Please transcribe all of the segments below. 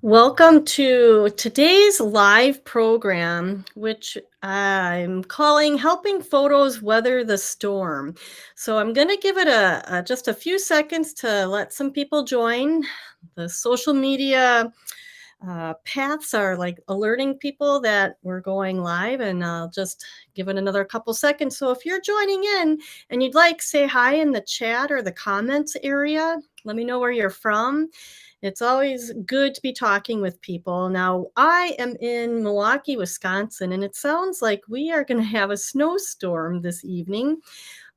Welcome to today's live program, which I'm calling Helping Photos Weather the Storm. So I'm going to give it just a few seconds to let some people join. The social media paths are like alerting people that we're going live, and I'll just give it another couple seconds. So if you're joining in and you'd like, say hi in the chat or the comments area. Let me know where you're from. It's always good to be talking with people. Now, I am in Milwaukee, Wisconsin, and it sounds like we are going to have a snowstorm this evening,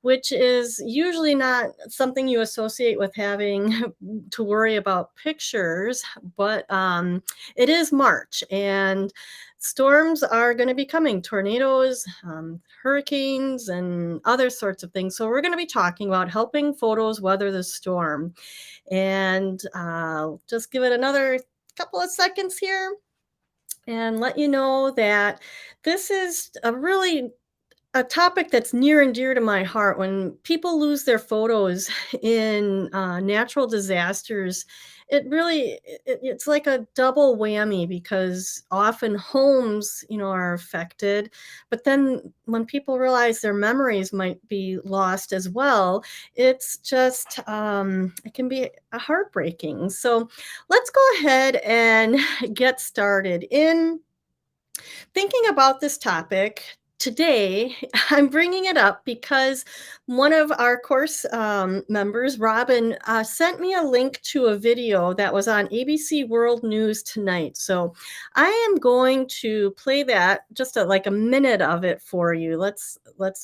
which is usually not something you associate with having to worry about pictures, but it is March and storms are going to be coming, tornadoes, hurricanes, and other sorts of things. So, we're going to be talking about helping photos weather the storm. And just give it another couple of seconds here and let you know that this is a topic that's near and dear to my heart. When people lose their photos in natural disasters, it's like a double whammy because often homes, are affected. But then when people realize their memories might be lost as well, it's just it can be heartbreaking. So let's go ahead and get started in thinking about this topic. Today, I'm bringing it up because one of our course members, Robin, sent me a link to a video that was on ABC World News tonight. So I am going to play that, just like a minute of it for you. Let's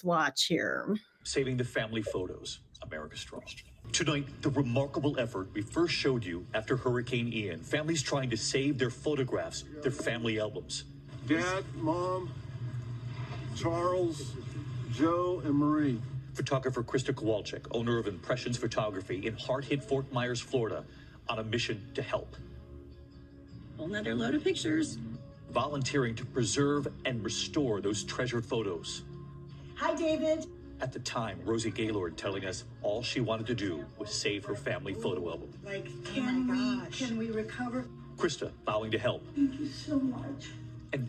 watch here. Saving the family photos, America Strong. Tonight, the remarkable effort we first showed you after Hurricane Ian. Families trying to save their photographs, their family albums. Dad, Mom, Charles, Joe, and Marie. Photographer Krista Kowalczyk, owner of Impressions Photography in hard-hit Fort Myers, Florida, on a mission to help. Another load of pictures. Volunteering to preserve and restore those treasured photos. Hi, David. At the time, Rosie Gaylord telling us all she wanted to do was save her family photo album. Can we recover? Krista vowing to help. Thank you so much. And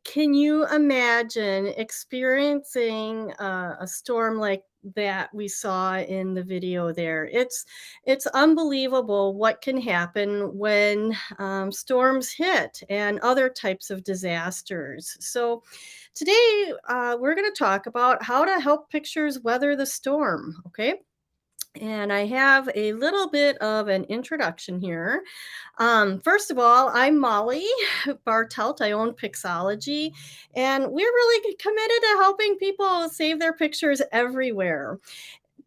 Can you imagine experiencing a storm like that we saw in the video there? It's unbelievable what can happen when storms hit and other types of disasters. So today we're going to talk about how to help pictures weather the storm. Okay. And I have a little bit of an introduction here. First of all, I'm Mollie Bartelt. I own Pixologie, and we're really committed to helping people save their pictures everywhere,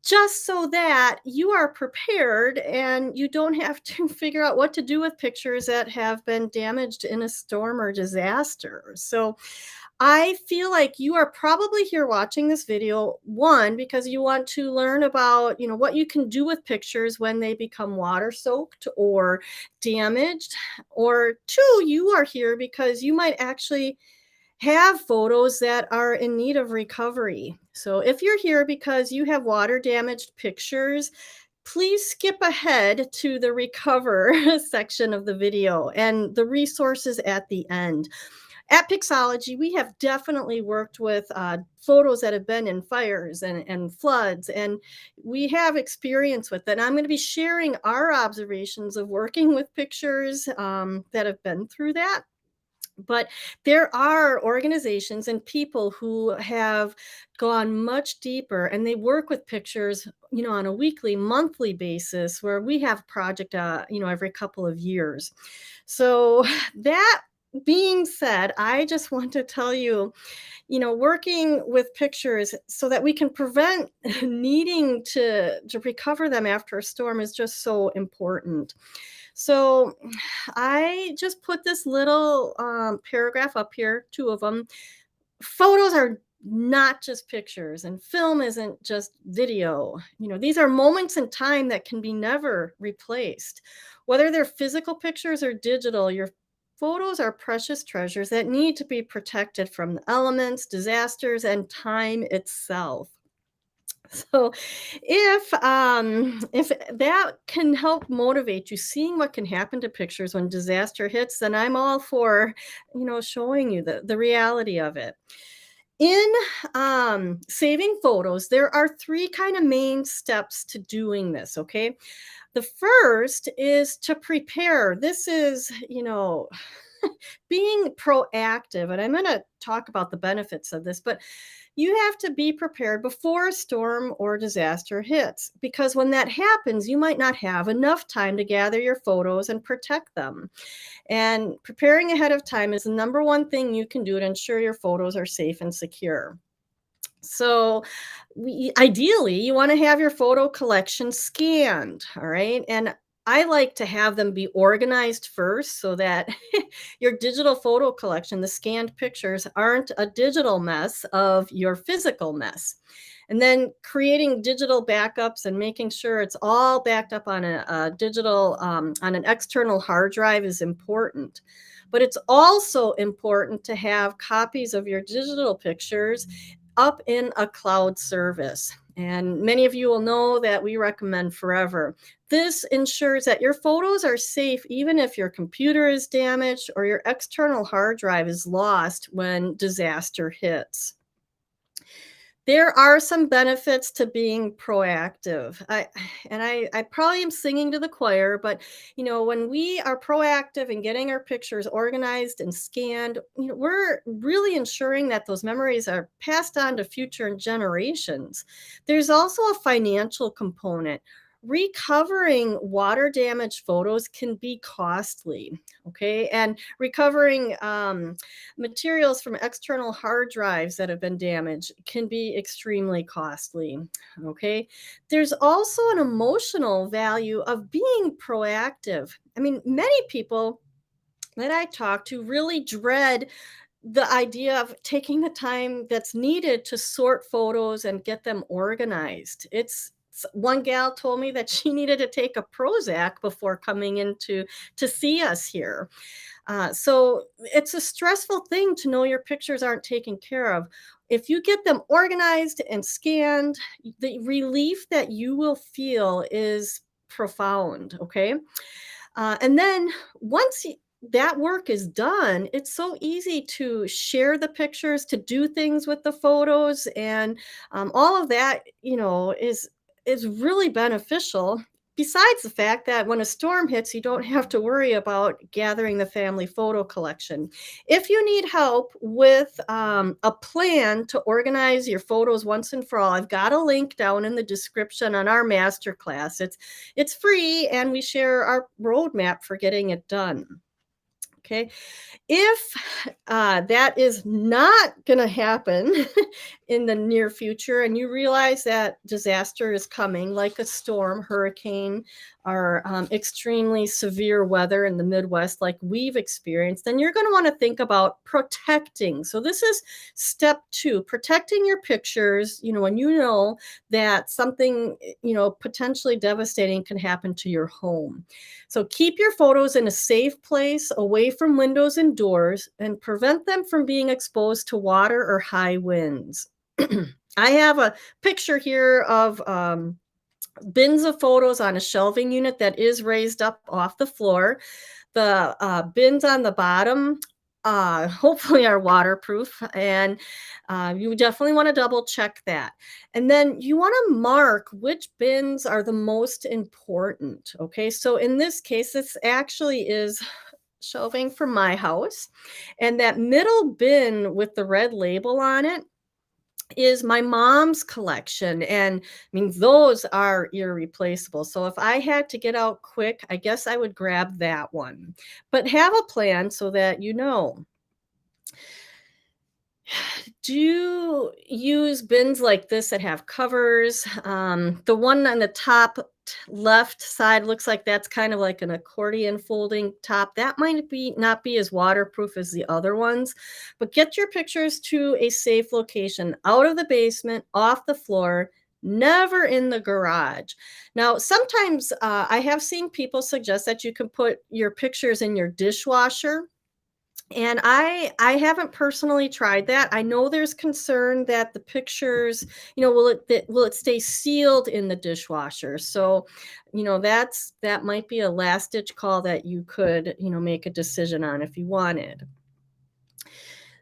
just so that you are prepared and you don't have to figure out what to do with pictures that have been damaged in a storm or disaster. So I feel like you are probably here watching this video, one, because you want to learn about, what you can do with pictures when they become water soaked or damaged, or two, you are here because you might actually have photos that are in need of recovery. So if you're here because you have water damaged pictures, please skip ahead to the recover section of the video and the resources at the end. At Pixologie, we have definitely worked with photos that have been in fires and floods, and we have experience with it. And I'm going to be sharing our observations of working with pictures that have been through that. But there are organizations and people who have gone much deeper, and they work with pictures, on a weekly, monthly basis, where we have a project, every couple of years. So that being said, I just want to tell you, working with pictures so that we can prevent needing to recover them after a storm is just so important. So I just put this little paragraph up here, two of them. Photos are not just pictures, and film isn't just video. These are moments in time that can be never replaced. Whether they're physical pictures or digital, your photos are precious treasures that need to be protected from the elements, disasters, and time itself. So if that can help motivate you, seeing what can happen to pictures when disaster hits, then I'm all for, showing you the reality of it. In saving photos, there are three kind of main steps to doing this, okay? The first is to prepare. This is, being proactive, and I'm going to talk about the benefits of this, but you have to be prepared before a storm or disaster hits, because when that happens, you might not have enough time to gather your photos and protect them. And preparing ahead of time is the number one thing you can do to ensure your photos are safe and secure. So, ideally, you want to have your photo collection scanned, all right? And I like to have them be organized first so that your digital photo collection, the scanned pictures, aren't a digital mess of your physical mess. And then creating digital backups and making sure it's all backed up on a digital, on an external hard drive is important. But it's also important to have copies of your digital pictures up in a cloud service. And many of you will know that we recommend Forever. This ensures that your photos are safe even if your computer is damaged or your external hard drive is lost when disaster hits. There are some benefits to being proactive. I probably am singing to the choir, but when we are proactive in getting our pictures organized and scanned, we're really ensuring that those memories are passed on to future generations. There's also a financial component. Recovering water damaged photos can be costly, okay? And recovering materials from external hard drives that have been damaged can be extremely costly. Okay. There's also an emotional value of being proactive. I mean, many people that I talk to really dread the idea of taking the time that's needed to sort photos and get them organized. One gal told me that she needed to take a Prozac before coming in to see us here. So it's a stressful thing to know your pictures aren't taken care of. If you get them organized and scanned, the relief that you will feel is profound. Okay. And then that work is done, it's so easy to share the pictures, to do things with the photos, and all of that, is really beneficial. Besides the fact that when a storm hits, you don't have to worry about gathering the family photo collection. If you need help with a plan to organize your photos once and for all, I've got a link down in the description on our masterclass. It's free, and we share our roadmap for getting it done. Okay. If that is not going to happen in the near future, and you realize that disaster is coming, like a storm, hurricane, or extremely severe weather in the Midwest, like we've experienced, then you're going to want to think about protecting. So, this is step two, protecting your pictures, when you know that something, potentially devastating can happen to your home. So keep your photos in a safe place away from windows and doors, and prevent them from being exposed to water or high winds. I have a picture here of bins of photos on a shelving unit that is raised up off the floor. The bins on the bottom hopefully are waterproof, and you definitely want to double check that. And then you want to mark which bins are the most important. Okay, so in this case, this actually is shelving from my house, and that middle bin with the red label on it is my mom's collection, and I mean, those are irreplaceable. So if I had to get out quick, I guess I would grab that one. But have a plan so that you know. Do you use bins like this that have covers? The one on the top left side looks like that's kind of like an accordion folding top. That might be not be as waterproof as the other ones, but get your pictures to a safe location, out of the basement, off the floor, never in the garage. Now, sometimes I have seen people suggest that you can put your pictures in your dishwasher. And I haven't personally tried that. I know there's concern that the pictures, will it stay sealed in the dishwasher? So, that might be a last ditch call that you could, make a decision on if you wanted.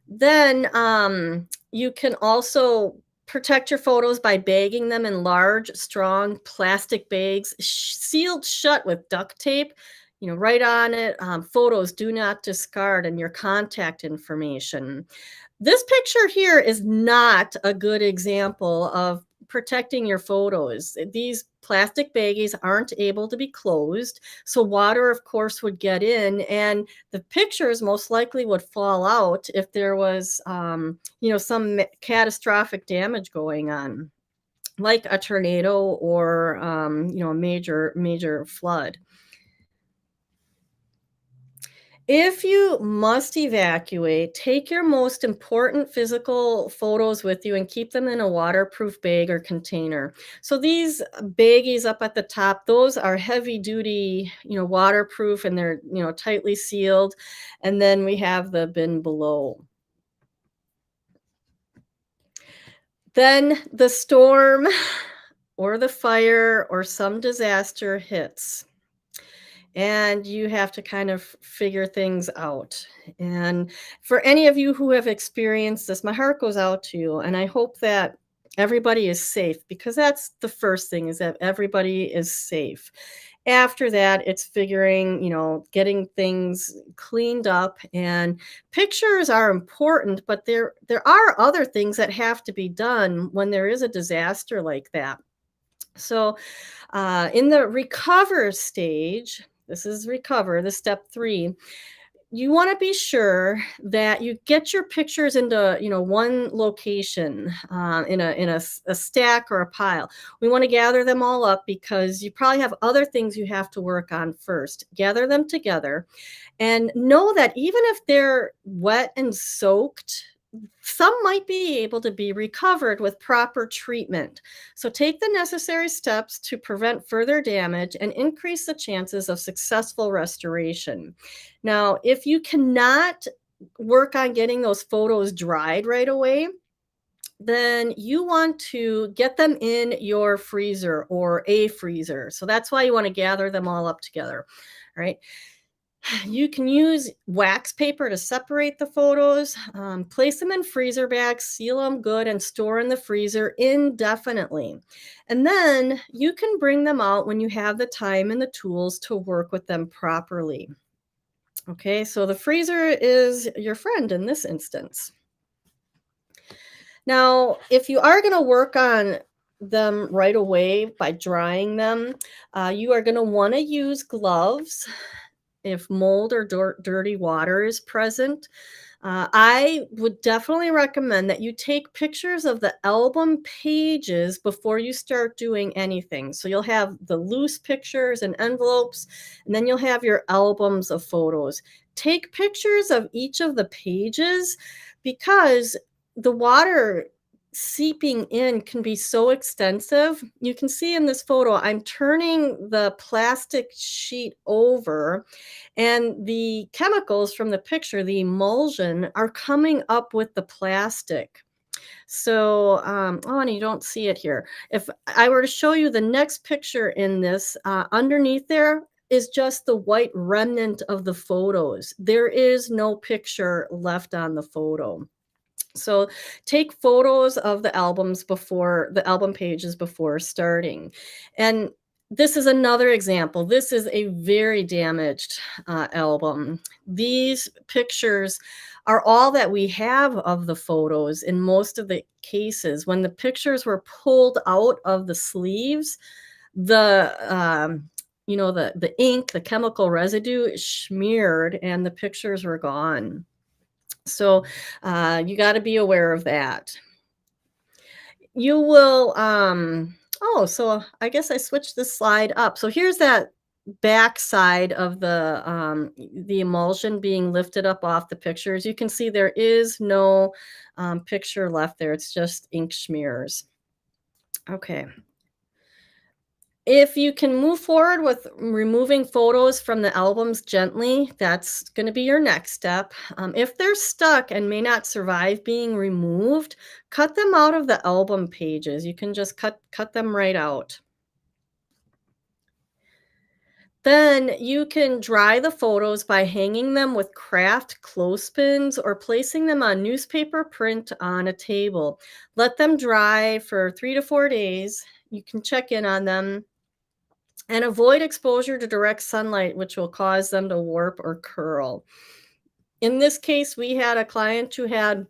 Then, you can also protect your photos by bagging them in large, strong plastic bags, sealed shut with duct tape. Right on it, photos do not discard and your contact information. This picture here is not a good example of protecting your photos. These plastic baggies aren't able to be closed, so water, of course, would get in, and the pictures most likely would fall out if there was, some catastrophic damage going on, like a tornado or, a major flood. If you must evacuate, take your most important physical photos with you and keep them in a waterproof bag or container. So these baggies up at the top, those are heavy duty, waterproof, and they're, tightly sealed. And then we have the bin below. Then the storm or the fire or some disaster hits, and you have to kind of figure things out. And for any of you who have experienced this, my heart goes out to you, and I hope that everybody is safe, because that's the first thing, is that everybody is safe. After that, it's figuring, getting things cleaned up, and pictures are important, but there are other things that have to be done when there is a disaster like that. So, in the recover stage, this is recover, the step 3, you want to be sure that you get your pictures into, one location, in a stack or a pile. We want to gather them all up because you probably have other things you have to work on first. Gather them together and know that even if they're wet and soaked, some might be able to be recovered with proper treatment. So take the necessary steps to prevent further damage and increase the chances of successful restoration. Now, if you cannot work on getting those photos dried right away, then you want to get them in your freezer or a freezer. So that's why you want to gather them all up together. All right. You can use wax paper to separate the photos, place them in freezer bags, seal them good, and store in the freezer indefinitely. And then you can bring them out when you have the time and the tools to work with them properly. Okay, so the freezer is your friend in this instance. Now, if you are going to work on them right away by drying them, you are going to want to use gloves if mold or dirty water is present. I would definitely recommend that you take pictures of the album pages before you start doing anything. So you'll have the loose pictures and envelopes, and then you'll have your albums of photos. Take pictures of each of the pages, because the water seeping in can be so extensive. You can see in this photo, I'm turning the plastic sheet over, and the chemicals from the picture, the emulsion, are coming up with the plastic. So, oh, and you don't see it here. If I were to show you the next picture in this, underneath there is just the white remnant of the photos. There is no picture left on the photo. So take photos of the album pages before starting. And this is another example. This is a very damaged album. These pictures are all that we have of the photos in most of the cases. When the pictures were pulled out of the sleeves, the the ink, the chemical residue smeared, and the pictures were gone. So, you gotta be aware of that. You will, oh, so I guess I switched this slide up. So here's that back side of the emulsion being lifted up off the pictures. You can see there is no, picture left there. It's just ink smears. Okay. If you can move forward with removing photos from the albums gently, that's going to be your next step. If they're stuck and may not survive being removed, cut them out of the album pages. You can just cut them right out. Then you can dry the photos by hanging them with craft clothespins or placing them on newspaper print on a table. Let them dry for 3 to 4 days. You can check in on them and avoid exposure to direct sunlight, which will cause them to warp or curl. In this case, we had a client who had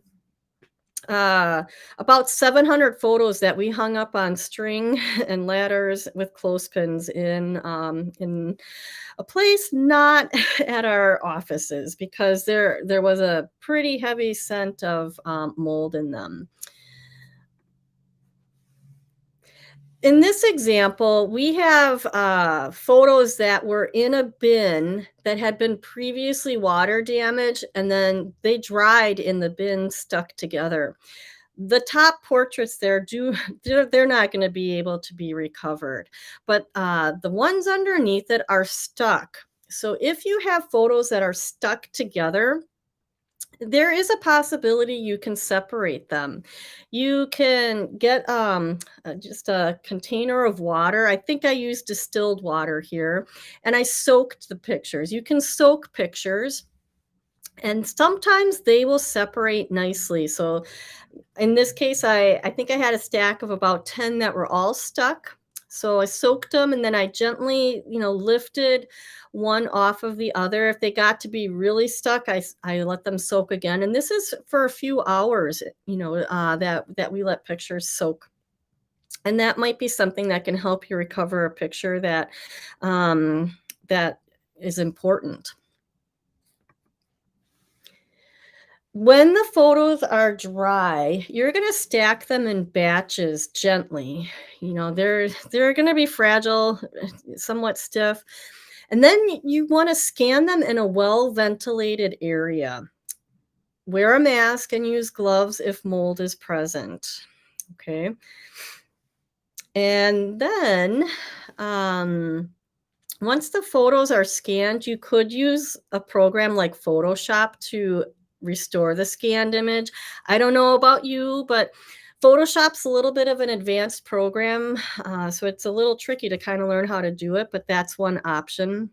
about 700 photos that we hung up on string and ladders with clothespins in a place not at our offices because there was a pretty heavy scent of mold in them. In this example, we have photos that were in a bin that had been previously water damaged, and then they dried in the bin stuck together. The top portraits there they're not going to be able to be recovered, but the ones underneath it are stuck. So if you have photos that are stuck together, there is a possibility you can separate them. You can get just a container of water. I think I used distilled water here, and I soaked the pictures. You can soak pictures, and sometimes they will separate nicely. So in this case, I think I had a stack of about 10 that were all stuck. So I soaked them and then I gently, lifted one off of the other. If they got to be really stuck, I let them soak again. And this is for a few hours, that we let pictures soak. And that might be something that can help you recover a picture that is important. When the photos are dry, you're gonna stack them in batches gently. They're gonna be fragile, somewhat stiff. And then you wanna scan them in a well-ventilated area. Wear a mask and use gloves if mold is present. Okay. And then, once the photos are scanned, you could use a program like Photoshop to restore the scanned image. I don't know about you, but Photoshop's a little bit of an advanced program, so it's a little tricky to kind of learn how to do it, but that's one option.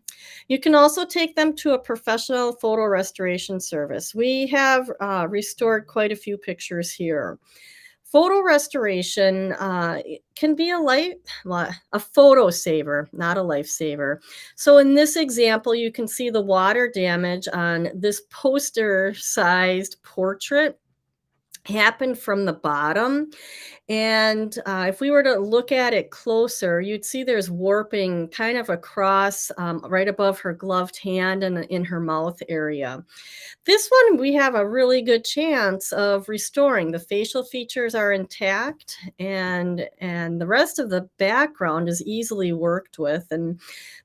You can also take them to a professional photo restoration service. We have restored quite a few pictures here. Photo restoration can be a photo saver, not a lifesaver. So in this example, you can see the water damage on this poster-sized portrait happened from the bottom. And if we were to look at it closer, you'd see there's warping kind of across right above her gloved hand and in her mouth area. This one, we have a really good chance of restoring. The facial features are intact and the rest of the background is easily worked with. And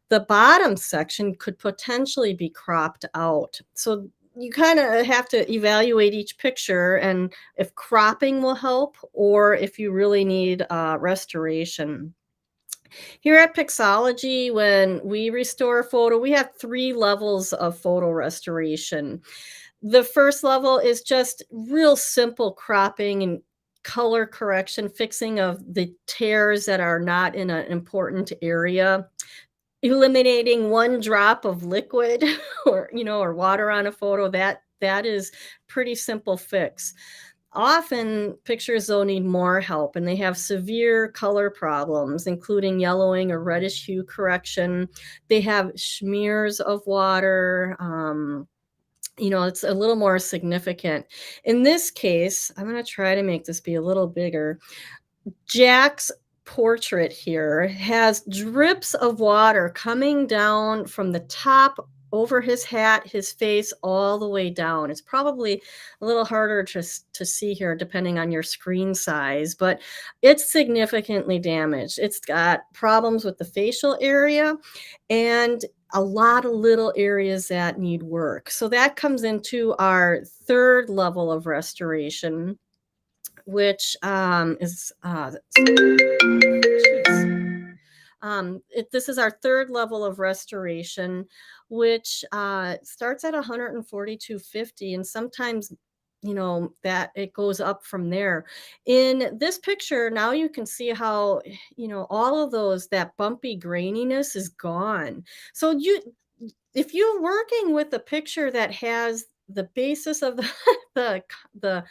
the bottom section could potentially be cropped out. So you kind of have to evaluate each picture and if cropping will help or if you really need restoration. Here at Pixologie, when we restore a photo, we have 3 levels of photo restoration. The first level is just real simple cropping and color correction, fixing of the tears that are not in an important area, eliminating one drop of liquid or water on a photo. That is pretty simple fix. Often pictures though need more help and they have severe color problems, including yellowing or reddish hue correction. They have smears of water. It's a little more significant. In this case, I'm going to try to make this be a little bigger. Jack's portrait here has drips of water coming down from the top over his hat, his face, all the way down. It's probably a little harder to see here depending on your screen size, but it's significantly damaged. It's got problems with the facial area and a lot of little areas that need work. So that comes into our third level of restoration, which is This is our third level of restoration, which starts at 142.50, and sometimes that it goes up from there. In this picture, now you can see how all of those that bumpy graininess is gone. So if you're working with a picture that has the basis of the the the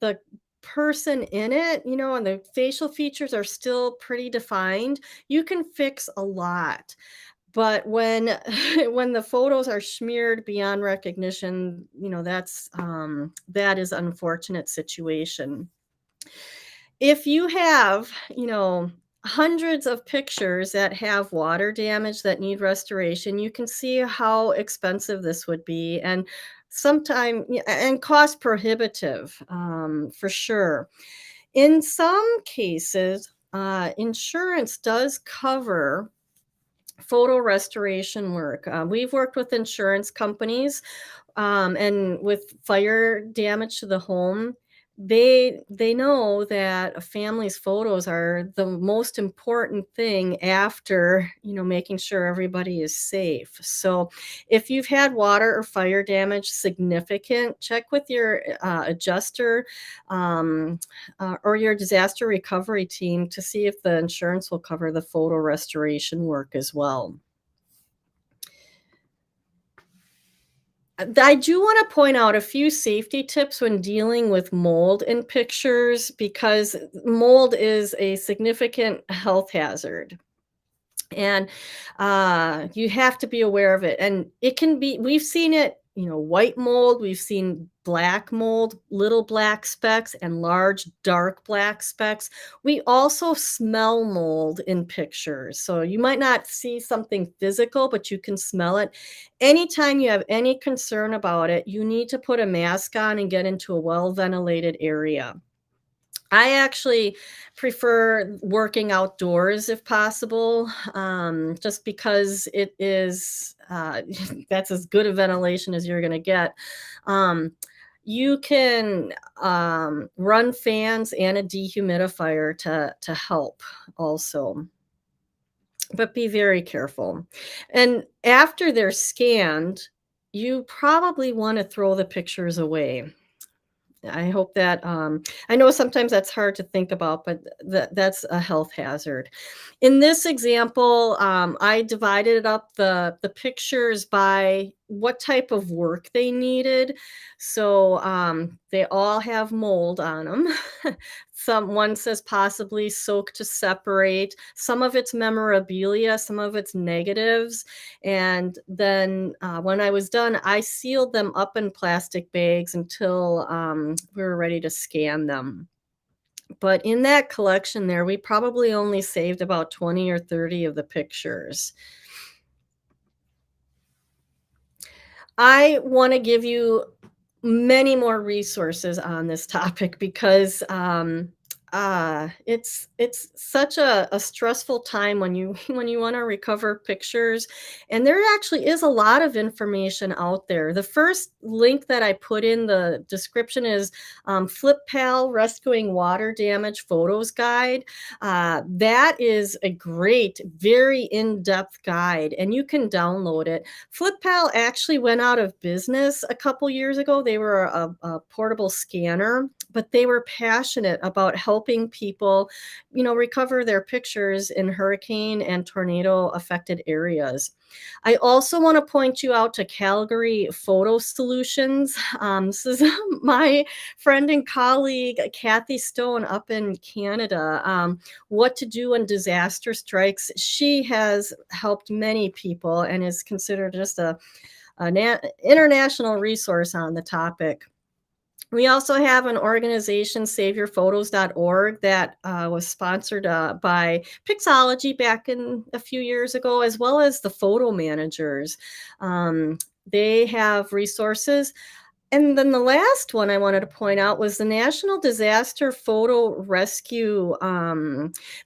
the person in it, and the facial features are still pretty defined, you can fix a lot. But when when the photos are smeared beyond recognition, that is unfortunate situation. If you have, hundreds of pictures that have water damage that need restoration, you can see how expensive this would be, and and cost prohibitive, for sure. In some cases, insurance does cover photo restoration work. We've worked with insurance companies, and with fire damage to the home. They know that a family's photos are the most important thing after making sure everybody is safe. So if you've had water or fire damage significant, check with your adjuster, or your disaster recovery team to see if the insurance will cover the photo restoration work as well. I do want to point out a few safety tips when dealing with mold in pictures, because mold is a significant health hazard. And you have to be aware of it. And it can be, we've seen it, white mold, we've seen black mold, little black specks, and large dark black specks. We also smell mold in pictures. So you might not see something physical, but you can smell it. Anytime you have any concern about it, you need to put a mask on and get into a well ventilated area. I actually prefer working outdoors if possible, just because it is that's as good a ventilation as you're going to get. Um, you can run fans and a dehumidifier to help also, but be very careful. And after they're scanned, you probably want to throw the pictures away. I hope that, I know sometimes that's hard to think about, but that's a health hazard. In this example, I divided up the pictures by what type of work they needed. So they all have mold on them. One says possibly soak to separate. Some of it's memorabilia, some of it's negatives. And then when I was done, I sealed them up in plastic bags until we were ready to scan them. But in that collection there, we probably only saved about 20 or 30 of the pictures. I want to give you many more resources on this topic because it's such a stressful time when you when you want to recover pictures, and there actually is a lot of information out there. The first link that I put in the description is FlipPal Rescuing Water Damage Photos Guide. That is a great, very in-depth guide, and you can download it. FlipPal actually went out of business a couple years ago. They were a portable scanner, but they were passionate about helping people, recover their pictures in hurricane and tornado affected areas. I also want to point you out to Calgary Photo Solutions. This is my friend and colleague, Kathy Stone, up in Canada. What to do when disaster strikes. She has helped many people and is considered just an international resource on the topic. We also have an organization, SaveYourPhotos.org, that was sponsored by Pixologie back in a few years ago, as well as the photo managers. They have resources. And then the last one I wanted to point out was the National Disaster Photo Rescue.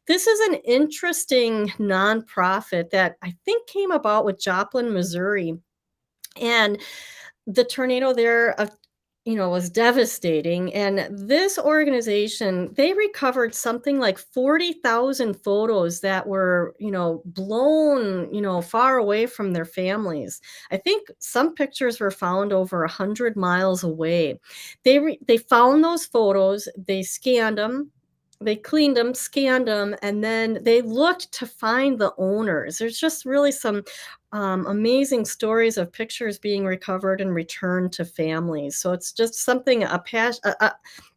This is an interesting nonprofit that I think came about with Joplin, Missouri. And the tornado there was devastating. And this organization, they recovered something like 40,000 photos that were, blown, far away from their families. I think some pictures were found over 100 miles away. They found those photos, they scanned them, they cleaned them, scanned them, and then they looked to find the owners. There's just really some amazing stories of pictures being recovered and returned to families. So it's just something a passion.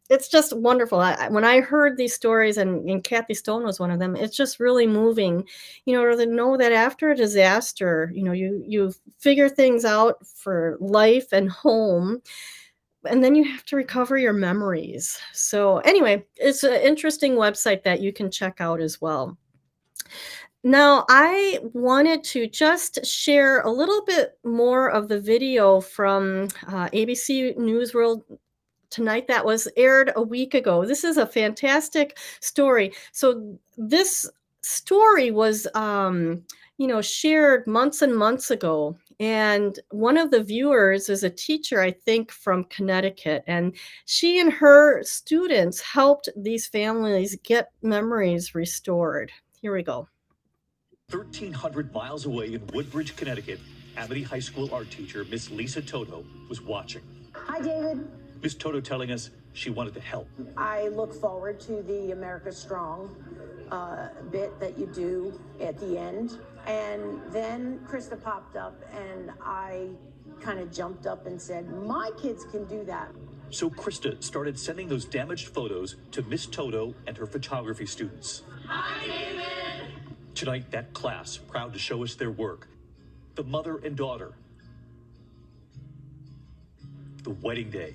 It's just wonderful. When I heard these stories, and Kathy Stone was one of them, it's just really moving, to know that after a disaster, you figure things out for life and home, and then you have to recover your memories. So anyway, it's an interesting website that you can check out as well. Now, I wanted to just share a little bit more of the video from ABC News World Tonight that was aired a week ago. This is a fantastic story. So this story was, shared months and months ago. And one of the viewers is a teacher, I think, from Connecticut. And she and her students helped these families get memories restored. Here we go. 1,300 miles away in Woodbridge, Connecticut, Amity High School art teacher Miss Lisa Toto was watching. Hi, David. Miss Toto telling us she wanted to help. I look forward to the America Strong bit that you do at the end. And then Krista popped up and I kind of jumped up and said, my kids can do that. So Krista started sending those damaged photos to Miss Toto and her photography students. Hi, David. Tonight, that class proud to show us their work. The mother and daughter. The wedding day.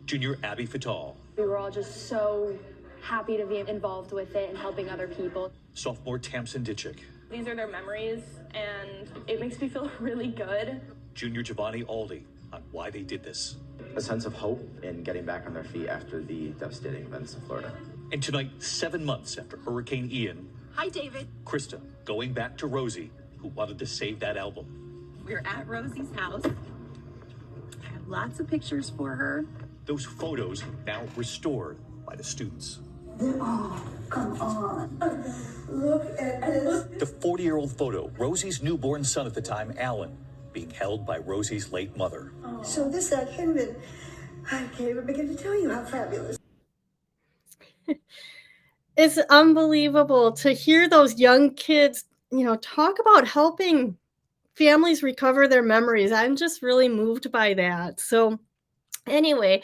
Junior Abby Fatal. We were all just so happy to be involved with it and helping other people. Sophomore Tamsin Ditchick. These are their memories, and it makes me feel really good. Junior Giovanni Aldi on why they did this. A sense of hope in getting back on their feet after the devastating events in Florida. And tonight, 7 months after Hurricane Ian. Hi, David. Krista going back to Rosie, who wanted to save that album. We're at Rosie's house. I have lots of pictures for her. Those photos now restored by the students. Oh, come on. Look at this. The 40-year-old photo, Rosie's newborn son at the time, Alan, being held by Rosie's late mother. So this, I can't even begin to tell you how fabulous. It's unbelievable to hear those young kids, talk about helping families recover their memories. I'm just really moved by that. So anyway,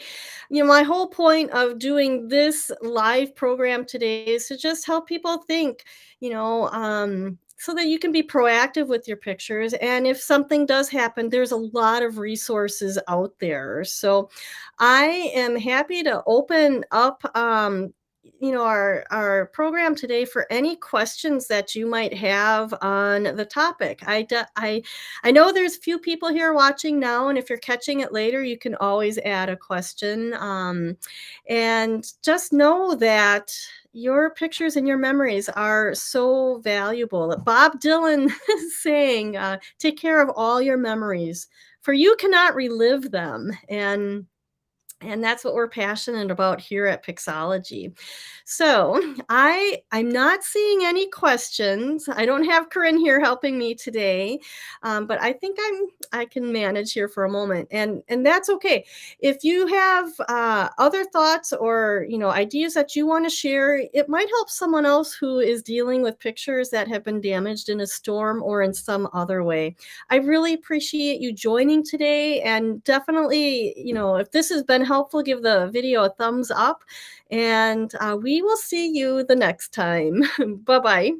my whole point of doing this live program today is to just help people think, so that you can be proactive with your pictures. And if something does happen, there's a lot of resources out there. So I am happy to open up, our program today for any questions that you might have on the topic. I know there's few people here watching now, and if you're catching it later, you can always add a question. And just know that your pictures and your memories are so valuable. Bob Dylan is saying, take care of all your memories, for you cannot relive them. And that's what we're passionate about here at Pixologie. So I'm not seeing any questions. I don't have Corinne here helping me today, but I think I can manage here for a moment, and that's okay. If you have other thoughts or ideas that you want to share, it might help someone else who is dealing with pictures that have been damaged in a storm or in some other way. I really appreciate you joining today, and definitely, if this has been helpful, give the video a thumbs up, and we will see you the next time. Bye-bye.